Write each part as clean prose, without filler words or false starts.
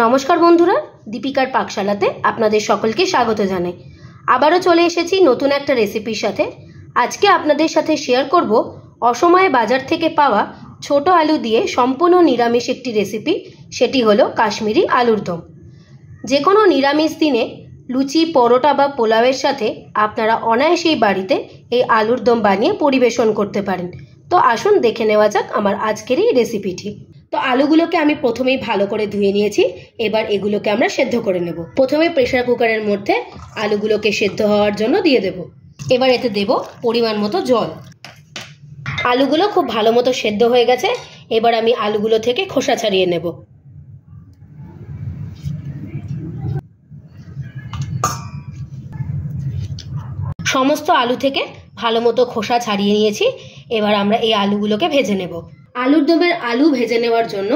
নমস্কার বন্ধুরা, দীপিকার পাকশালাতে আপনাদের সকলকে স্বাগত জানাই। আবারও চলে এসেছি নতুন একটা রেসিপির সাথে। আজকে আপনাদের সাথে শেয়ার করব অসময়ে বাজার থেকে পাওয়া ছোট আলু দিয়ে সম্পূর্ণ নিরামিষ একটি রেসিপি। সেটি হলো কাশ্মীরি আলুর দম। যে কোনো নিরামিষ দিনে লুচি, পরোটা বা পোলাওয়ের সাথে আপনারা অনায়াসেই বাড়িতে এই আলুর দম বানিয়ে পরিবেশন করতে পারেন। তো আসুন দেখে নেওয়া যাক আমার আজকের এই রেসিপিটি। তো আলুগুলোকে আমি প্রথমেই ভালো করে ধুয়ে নিয়েছি। এবার এগুলোকে আমরা সেদ্ধ করে নেব। প্রথমে প্রেসার কুকারের মধ্যে আলুগুলোকে সেদ্ধ হওয়ার জন্য দিয়ে দেব। এবার এতে দেব পরিমাণ মতো জল। আলুগুলো খুব ভালো মতো সেদ্ধ হয়ে গেছে। এবার আমি আলুগুলো থেকে খোসা ছাড়িয়ে নেব। সমস্ত আলু থেকে ভালো মতো খোসা ছাড়িয়ে নিয়েছি। এবার আমরা এই আলুগুলোকে ভেজে নেব। আলুর দমের আলু ভেজে নেওয়ার জন্য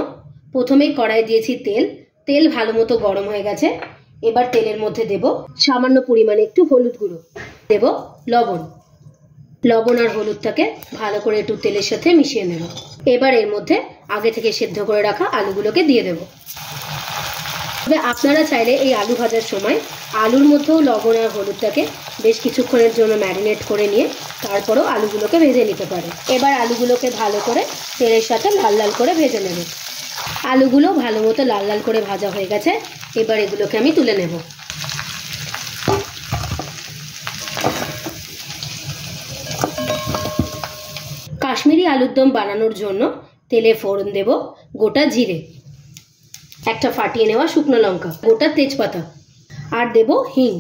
প্রথমেই কড়াই দিয়েছি তেল। তেল ভালো মতো গরম হয়ে গেছে। এবার তেলের মধ্যে দেব সামান্য পরিমাণে একটু হলুদ গুঁড়ো, দেব লবণ আর হলুদটাকে ভালো করে একটু তেলের সাথে মিশিয়ে নেব। এবার এর মধ্যে আগে থেকে সেদ্ধ করে রাখা আলুগুলোকে দিয়ে দেব। তবে আপনারা চাইলে এই আলু ভাজার সময় আলুর মধ্যেও লবণ আর হলুদটাকে বেশ কিছুক্ষণের জন্য ম্যারিনেট করে নিয়ে তারপরেও আলুগুলোকে ভেজে নিতে পারে। এবার আলুগুলোকে ভালো করে তেলের সাথে লাল লাল করে ভেজে নেব। আলুগুলো ভালো মতো লাল লাল করে ভাজা হয়ে গেছে। এবার এগুলোকে আমি তুলে নেব। কাশ্মীরি আলুর দম বানানোর জন্য তেলে ফোড়ন দেব গোটা জিরে, একটা ফাটিয়ে নেওয়া শুকনো লঙ্কা, গোটা তেজপাতা আর দেব হিং।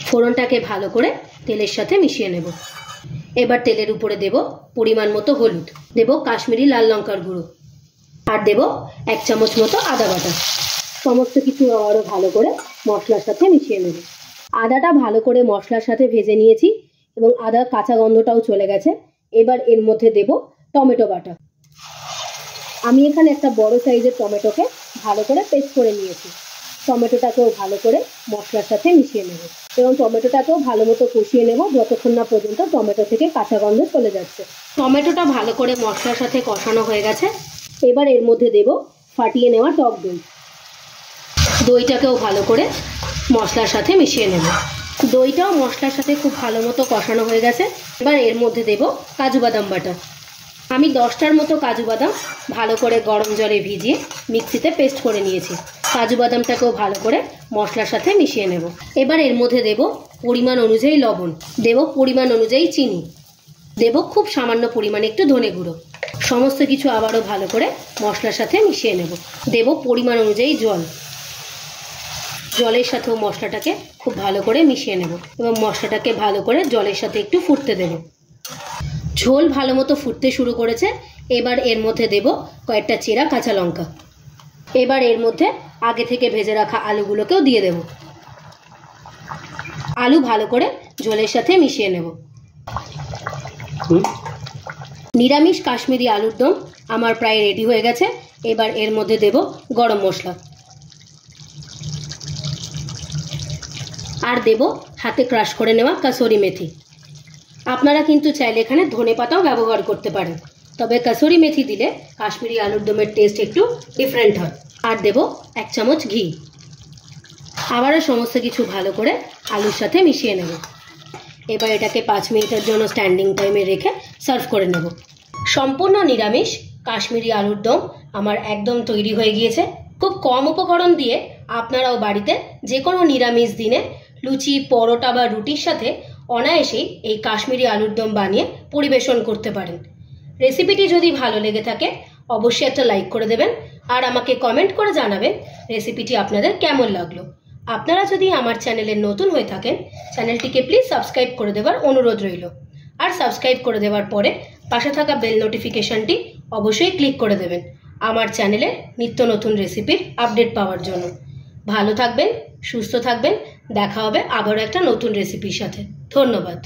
ফোড়নটাকে ভালো করে তেলের সাথে মিশিয়ে নেব। এবার তেলের উপরে দেব পরিমাণ মতো হলুদ, দেব কাশ্মীরি লাল লঙ্কার গুঁড়ো আর দেব 1 চামচ মতো আদা বাটা। সমস্ত কিছু আবারও ভালো করে মশলার সাথে মিশিয়ে নেব। আদাটা ভালো করে মশলার সাথে ভেজে নিয়েছি এবং আদার কাঁচা গন্ধটাও চলে গেছে। এবার এর মধ্যে দেব টমেটো বাটা। আমি এখানে একটা বড় সাইজের টমেটোকে ভালো করে পেস্ট করে নিয়েছি। টমেটোটাকেও ভালো করে মশলার সাথে মিশিয়ে নেব এবং টমেটোটাকেও ভালো মতো কষিয়ে নেব যতক্ষণ না পর্যন্ত টমেটো থেকে কাঁচা গন্ধ চলে যাচ্ছে। টমেটোটা ভালো করে মশলার সাথে কষানো হয়ে গেছে। এবার এর মধ্যে দেব ফাটিয়ে নেওয়া টক দই। দইটাকেও ভালো করে মশলার সাথে মিশিয়ে নেব। দইটাও মশলার সাথে খুব ভালো মতো কষানো হয়ে গেছে। এবার এর মধ্যে দেব কাজু বাদাম বাটা। আমি 10টার মতো কাজু বাদাম ভালো করে গরম জলে ভিজিয়ে মিক্সিতে পেস্ট করে নিয়েছি। কাজু বাদামটাকেও ভালো করে মশলার সাথে মিশিয়ে নেব। এবার এর মধ্যে দেব পরিমাণ অনুযায়ী লবণ, দেব পরিমাণ অনুযায়ী চিনি, দেব খুব সামান্য পরিমাণে একটু ধনে গুঁড়ো। সমস্ত কিছু আবারও ভালো করে মশলার সাথে মিশিয়ে নেব। দেব পরিমাণ অনুযায়ী জল। জলের সাথেও মশলাটাকে খুব ভালো করে মিশিয়ে নেব এবং মশলাটাকে ভালো করে জলের সাথে একটু ফুটতে দেব। ঝোল ভালো মতো ফুটতে শুরু করেছে। এবার এর মধ্যে দেব কয়েকটা চেরা কাঁচা লঙ্কা। এবার এর মধ্যে আগে থেকে ভেজে রাখা আলুগুলোকেও দিয়ে দেব। আলু ভালো করে ঝোলের সাথে মিশিয়ে নেব। নিরামিষ কাশ্মীরি আলুর দম আমার প্রায় রেডি হয়ে গেছে। এবার এর মধ্যে দেব গরম মশলা আর দেব হাতে ক্রাশ করে নেওয়া কাসুরি মেথি। আপনারা কিন্তু চাইলে এখানে ধনে পাতাও ব্যবহার করতে পারেন, তবে কাসুরি মেথি দিলে কাশ্মীরি আলুর দমের টেস্ট একটু ডিফারেন্ট হয়। আর দেব 1 চামচ ঘি। আবারও সমস্ত কিছু ভালো করে আলুর সাথে মিশিয়ে নেব। এবার এটাকে 5 মিনিটের জন্য স্ট্যান্ডিং টাইমে রেখে সার্ভ করে নেব। সম্পূর্ণ নিরামিষ কাশ্মীরি আলুর দম আমার একদম তৈরি হয়ে গিয়েছে। খুব কম উপকরণ দিয়ে আপনারাও বাড়িতে যে কোনো নিরামিষ দিনে লুচি, পরোটা বা রুটির সাথে অনায়াসেই এই কাশ্মীরি আলুর দম বানিয়ে পরিবেশন করতে পারেন। রেসিপিটি যদি ভালো লেগে থাকে অবশ্যই একটা লাইক করে দেবেন আর আমাকে কমেন্ট করে জানাবেন রেসিপিটি আপনাদের কেমন লাগলো। আপনারা যদি আমার চ্যানেলে নতুন হয়ে থাকেন চ্যানেলটিকে প্লিজ সাবস্ক্রাইব করে দেওয়ার অনুরোধ রইল। আর সাবস্ক্রাইব করে দেওয়ার পরে পাশে থাকা বেল নোটিফিকেশনটি অবশ্যই ক্লিক করে দেবেন আমার চ্যানেলে নিত্য নতুন রেসিপির আপডেট পাওয়ার জন্য। ভালো থাকবেন, সুস্থ থাকবেন। দেখা হবে আবারও একটা নতুন রেসিপির সাথে। ধন্যবাদ।